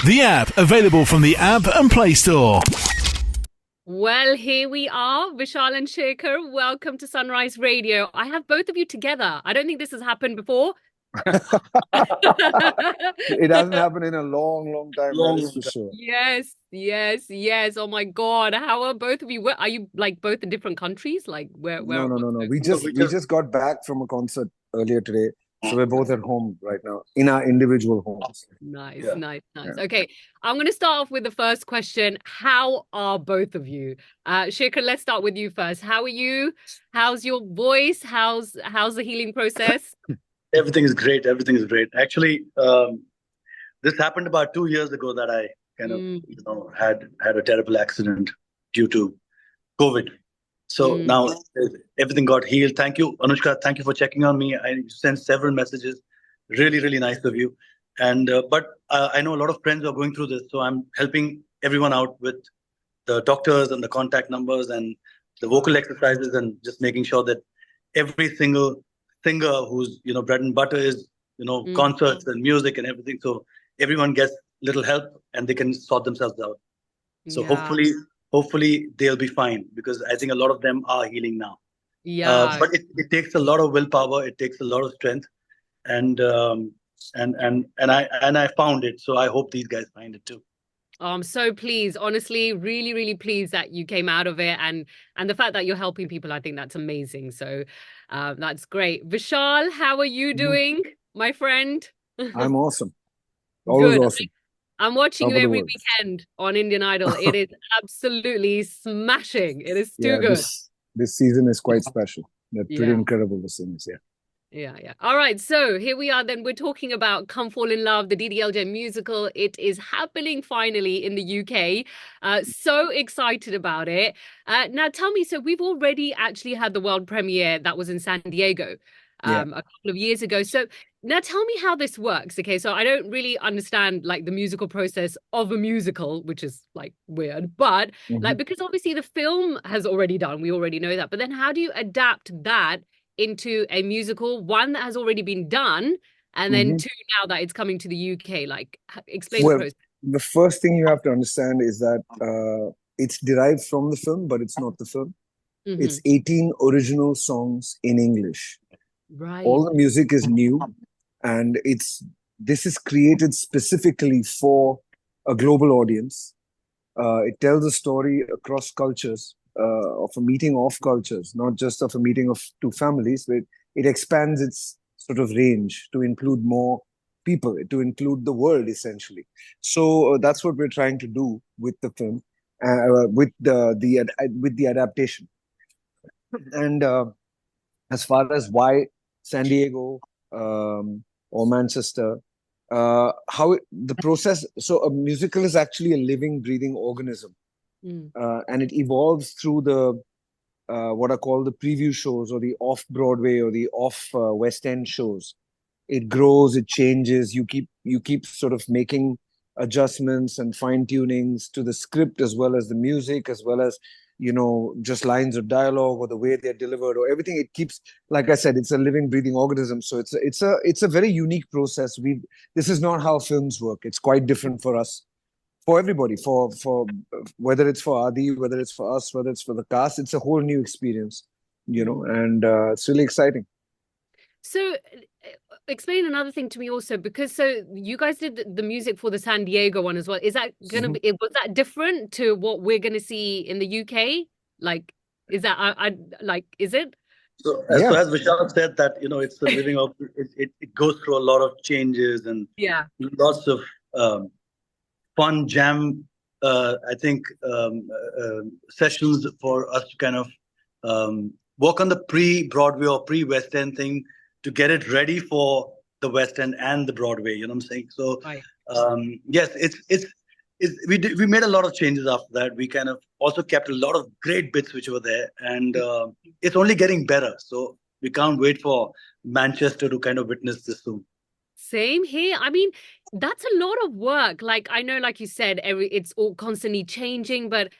The app available from the App and Play Store. Well, here we are, Vishal and Shekhar. Welcome to Sunrise Radio. I have both of you together. I don't think this has happened before. It hasn't happened in a long time. That is for sure. Yes. Oh my God. How are both of you? Where, are you like both in different countries? Like where? No. We just got back from a concert earlier today. So we're both at home right now in our individual homes. Nice. Okay, I'm going to start off with the first question. How are both of you? Shekhar, let's start with you first. How are you? How's your voice? How's the healing process? Everything is great. Actually, this happened about 2 years ago that I kind of had a terrible accident due to COVID. So now everything got healed. Thank you, Anushka. Thank you for checking on me. I sent several messages. Really nice of you. And but I know a lot of friends are going through this, so I'm helping everyone out with the doctors and the contact numbers and the vocal exercises, and just making sure that every single singer whose bread and butter is concerts and music and everything, so everyone gets little help and they can sort themselves out. So hopefully they'll be fine, because I think a lot of them are healing now. But it takes a lot of willpower. It takes a lot of strength, and I found it. So I hope these guys find it too. I'm so pleased, honestly, really pleased that you came out of it, and the fact that you're helping people. I think that's amazing. So that's great. Vishal, how are you doing, my friend? I'm awesome. Always Good. awesome. I'm watching you every weekend on Indian Idol. It is absolutely smashing. It is too good. This season is quite special. They're pretty incredible, the singers, Yeah. All right. So here we are then. We're talking about Come Fall in Love, the DDLJ musical. It is happening finally in the UK. So excited about it. Now tell me, so we've already actually had the world premiere that was in San Diego a couple of years ago. So now tell me how this works. Okay, so I don't really understand like the musical process of a musical, which is like weird, but like, because obviously the film has already done, we already know that, but then how do you adapt that into a musical, one that has already been done, and then two, now that it's coming to the UK? Like, explain the process. The first thing you have to understand is that it's derived from the film, but it's not the film. It's 18 original songs in English. Right. All the music is new, and this is created specifically for a global audience. It tells a story across cultures, of a meeting of cultures, not just of a meeting of two families, but it expands its sort of range to include more people, to include the world, essentially. So that's what we're trying to do with the film, with the adaptation. And as far as why San Diego or Manchester, the process. So a musical is actually a living, breathing organism. And it evolves through the what are called the preview shows, or the off-Broadway or the off-West End shows. It grows, it changes. You keep sort of making adjustments and fine-tunings to the script, as well as the music, as well as just lines of dialogue or the way they're delivered or everything. It keeps, like I said, it's a living, breathing organism. So it's a very unique process. This is not how films work. It's quite different for us. For everybody, for whether it's for Adi, whether it's for us, whether it's for the cast, it's a whole new experience, and it's really exciting. So explain another thing to me also, because so you guys did the music for the San Diego one as well. Is that going to be, was that different to what we're going to see in the UK? Like, is that, is it? So as Vishal said, that, it's a living, it goes through a lot of changes and lots of, fun jam, I think, sessions for us to kind of work on the pre-Broadway or pre-West End thing to get it ready for the West End and the Broadway. You know what I'm saying? So, yes, we made a lot of changes after that. We kind of also kept a lot of great bits which were there, and it's only getting better. So we can't wait for Manchester to kind of witness this soon. Same here. I mean, that's a lot of work. Like, I know, like you said, it's all constantly changing, but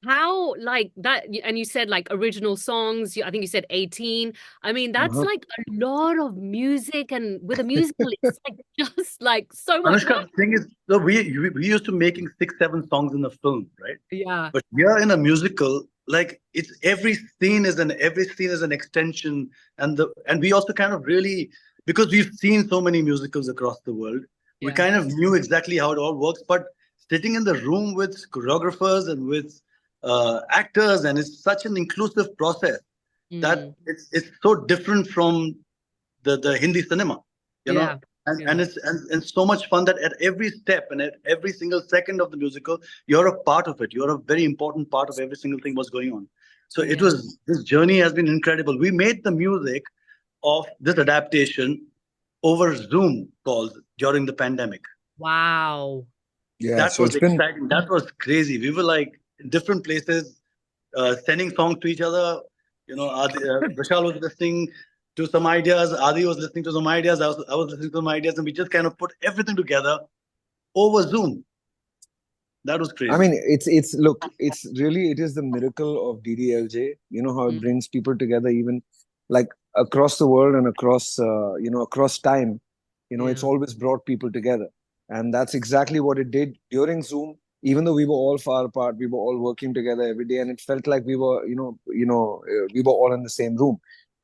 how like that, and you said like original songs, I think you said 18. I mean, that's Uh-huh. like a lot of music, and with a musical, it's like just like so much Anushka, work. the thing is, so we used to making 6, 7 songs in a film, right? Yeah. But here in a musical, like it's every scene is an extension, and we also kind of really, because we've seen so many musicals across the world, we Yeah. kind of knew exactly how it all works. But sitting in the room with choreographers and with actors, and it's such an inclusive process that Mm. it's so different from the Hindi cinema, you know. Yeah. And Yeah. and so much fun that at every step and at every single second of the musical, you're a part of it. You're a very important part of every single thing what's going on. So it Yeah. was this journey has been incredible. We made the music of this adaptation over Zoom calls during the pandemic. Wow. Yeah, That so was it's been exciting. That was crazy. We were like in different places, sending songs to each other. You know, Vishal was listening to some ideas. Adi was listening to some ideas. I was listening to some ideas, and we just kind of put everything together over Zoom. That was I crazy. mean, it's look, it's really it is the miracle of DDLJ. You know how it Mm. brings people together, even like across the world and across across time. You know, it's Yeah. always brought people together, and that's exactly what it did during Zoom. Even though we were all far apart, we were all working together every day, and it felt like we were, we were all in the same room.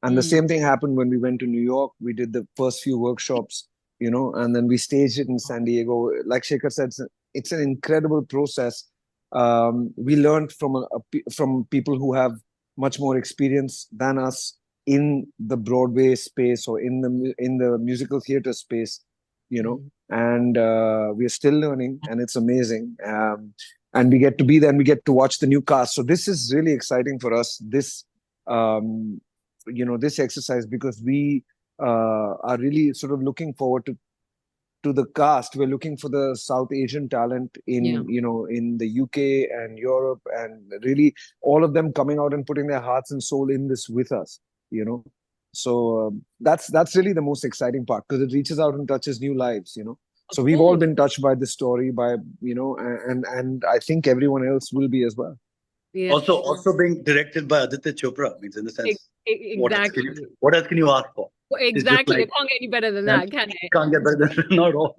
And the Mm. same thing happened when we went to New York. We did the first few workshops, and then we staged it in San Diego. Like Shekhar said, it's an incredible process. We learned from people who have much more experience than us in the Broadway space or in the musical theater space, Mm. and we are still learning, and it's amazing. And we get to be there, and we get to watch the new cast. So this is really exciting for us. Um, this exercise, because we are really sort of looking forward to the cast. We're looking for the South Asian talent Yeah. in the UK and Europe, and really all of them coming out and putting their hearts and soul in this with us. You know, so that's really the most exciting part, because it reaches out and touches new lives. Of So we've all course. been touched by this story, and I think everyone else will be as well. Yeah. Also being directed by Aditya Chopra means, in the sense, Exactly. what else can you ask for? Well, It's just exactly. like, It can't get any better than man, that, can it? can't get better than not at all.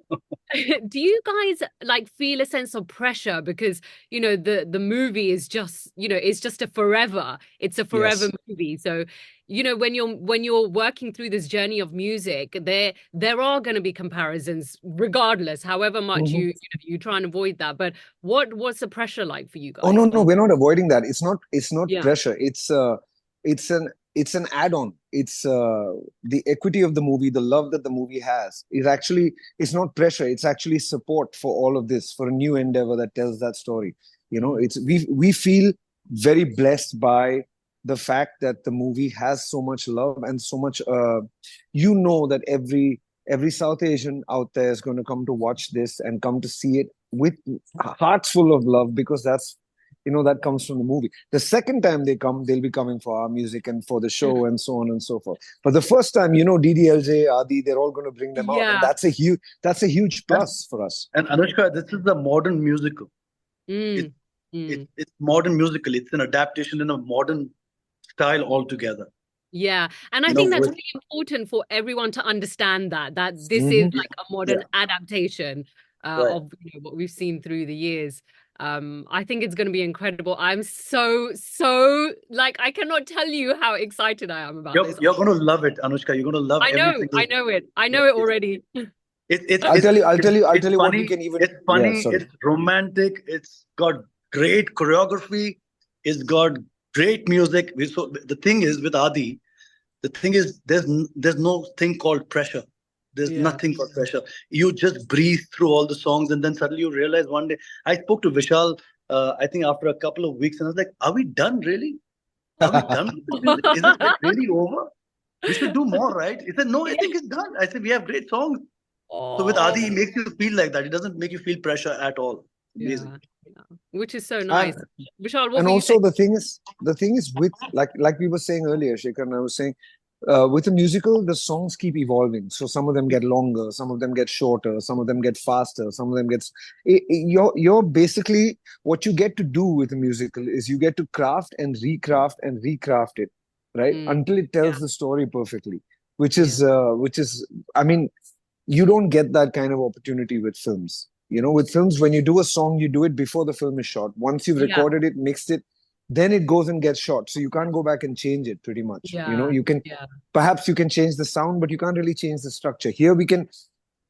Do you guys like feel a sense of pressure because the movie is just it's just a forever, it's a forever Yes. movie. So when you're working through this journey of music, there are going to be comparisons regardless, however much Mhm. you try and avoid that. But what's the pressure like for you Oh guys? no, we're not avoiding that. It's not Yeah. pressure. It's an add-on. It's the equity of the movie, the love that the movie has. It's not pressure. It's actually support for all of this, for a new endeavor that tells that story. It's we feel very blessed by the fact that the movie has so much love and so much. That every South Asian out there is going to come to watch this and come to see it with hearts full of love, because that comes from the movie. The second time they come, they'll be coming for our music and for the show and so on and so forth. But the first time, DDLJ, Adi, they're all going to bring them out, and Yeah. that's a huge And, plus for us. and Anushka, this is a modern musical. Mm. It's modern musical. It's an adaptation in a modern style altogether. Yeah. And I You know, think that's with, really important for everyone to understand that this is Mhm. like a modern adaptation right. of what we've seen through the years. I think it's going to be incredible. I'm so like, I cannot tell you how excited I am about this. You're going to love it, Anushka. You're going to love I every know, single. I know it. I Yeah, know it already. I'll tell you what we funny. can even. It's Yeah, funny. sorry. It's romantic. It's got great choreography. It's got great music. So the thing is with Adi, the thing is there's no thing called pressure. There's Yeah. nothing called pressure. You just breathe through all the songs, and then suddenly you realize one day. I spoke to Vishal. I think after a couple of weeks, and I was like, "Are we done? Really? Are we done with this music? Is it like really over? We should do more, right?" He said, "No, I think it's done." I said, "We have great songs." So with Adi, he Oh, makes you feel like that. He doesn't make you feel pressure at all. Amazing. yeah. Yeah. Which is so and nice. Vishal, what and were you also saying? the thing is with like we were saying earlier, Shekhar and I was saying, with a musical, the songs keep evolving. So some of them get longer, some of them get shorter, some of them get faster, some of them gets. You're basically what you get to do with a musical is you get to craft and recraft it, right? Until it tells the story perfectly, which is. I mean, you don't get that kind of opportunity with films. You know, with films, when you do a song, you do it before the film is shot. Once you've recorded it, mixed it, then it goes and gets shot. So you can't go back and change it pretty much. You know, you can, perhaps you can change the sound, but you can't really change the structure. Here we can,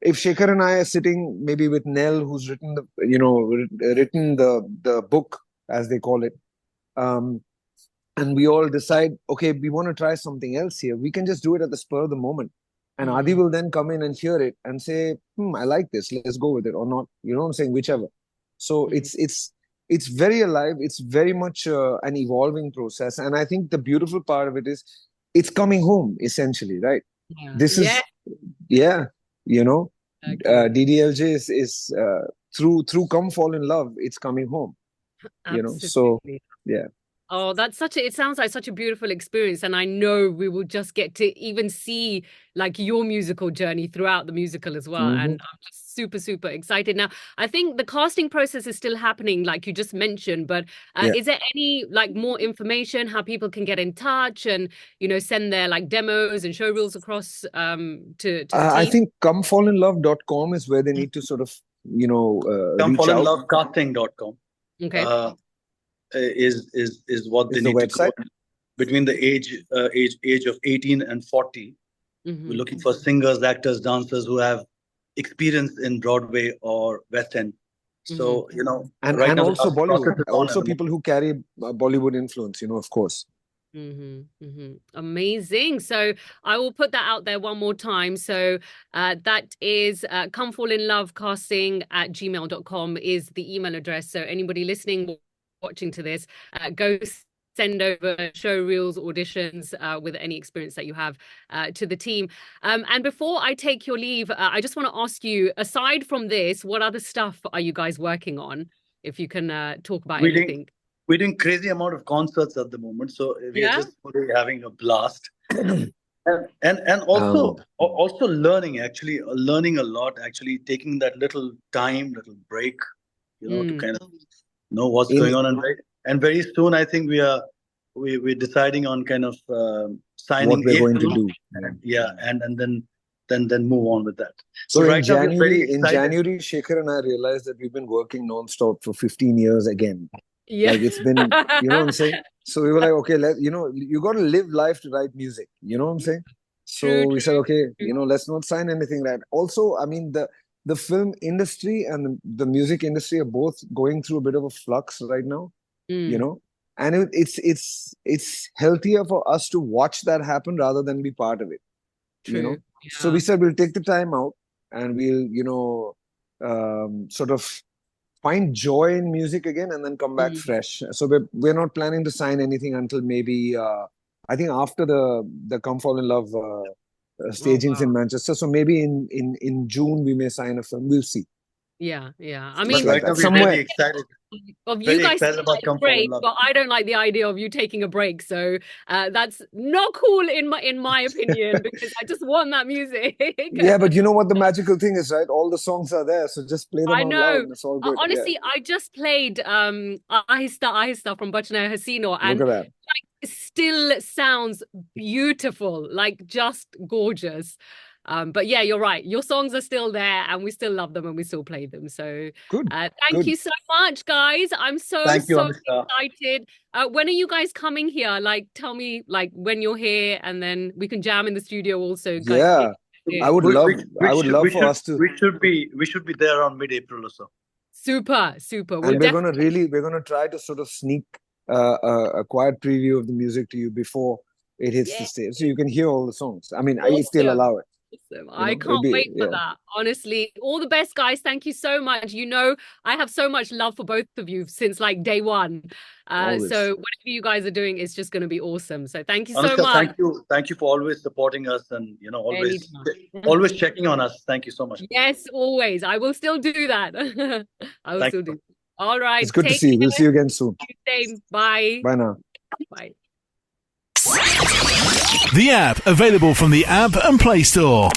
if Shekhar and I are sitting maybe with Nell, who's written the book, as they call it, and we all decide, okay, we want to try something else here. We can just do it at the spur of the moment. And Adi will then come in and hear it and say, I like this, let's go with it, or not. You know what I'm saying? Whichever. So it's very alive. It's very much an evolving process. And I think the beautiful part of it is it's coming home, essentially, right? This is, you know, DDLJ is through Come Fall in Love, it's coming home. You know, so yeah. Oh, it sounds like such a beautiful experience. And I know we will just get to even see like your musical journey throughout the musical as well. And I'm just super, super excited. Now, I think the casting process is still happening, like you just mentioned, but is there any like more information, how people can get in touch and, you know, send their like demos and show reels across to the team? I think comefallinlove.com is where they need to sort of, you know, comefallinlovecasting.com. Okay. Is what they need website? to go between the age of 18 and 40. We're looking for singers, actors, dancers who have experience in Broadway or West End. So, you know, and also Bollywood, also people who carry Bollywood influence, you know, of course. Amazing. So I will put that out there one more time. So that is comefallinlovecasting@gmail.com is the email address. So anybody listening, watching to this, go send over show reels, auditions with any experience that you have to the team. And before I take your leave, I just want to ask you, aside from this, what other stuff are you guys working on? If you can talk about anything. We're doing crazy amount of concerts at the moment, so we are just really having a blast. and also learning a lot, actually taking that little break, you know, to kind of know what's going on, and very soon I think we're deciding on kind of signing what we're going to do, and then move on with that. So in January, Shekhar and I realized that we've been working non-stop for 15 years again. Like it's been, you know what I'm saying? So we were like, okay, you got to live life to write music. You know what I'm saying? So we said, okay, you know, let's not sign anything. Right. Also, I mean, the film industry and the music industry are both going through a bit of a flux right now, you know, and it's healthier for us to watch that happen rather than be part of it, you know. So we said we'll take the time out and we'll, you know, sort of find joy in music again and then come back fresh. So we're not planning to sign anything until maybe I think after the Come Fall in Love stagings in Manchester. So maybe in June we may sign a film. We'll see. I mean, right now we're really excited. Of you guys taking a break, but I don't like the idea of you taking a break. So that's not cool in my opinion, because I just want that music. Yeah, but you know what the magical thing is, right? All the songs are there, so just play them out loud and it's all good. Honestly, I just played Ahista from Bachna Hasino, and look at that. Like, it still sounds beautiful, like just gorgeous. But yeah, you're right. Your songs are still there and we still love them and we still play them. So thank you so much, guys. I'm so excited. When are you guys coming here? Like, tell me like when you're here and then we can jam in the studio also. Yeah. I would love for us to. We should be there around mid-April or so. Super. And we're gonna try to sort of sneak a quiet preview of the music to you before it hits the stage, so you can hear all the songs. I mean, I still allow it. Awesome. I can't wait for that. Honestly, all the best, guys. Thank you so much. You know, I have so much love for both of you since like day one. So whatever you guys are doing is just going to be awesome. So thank you so much. Thank you for always supporting us and, you know, always checking on us. Thank you so much. Yes, always. I will still do that. I will still do that. All right. It's good to see you. We'll see you again soon. Same. Bye. Bye now. Bye. The app available from the App and Play Store.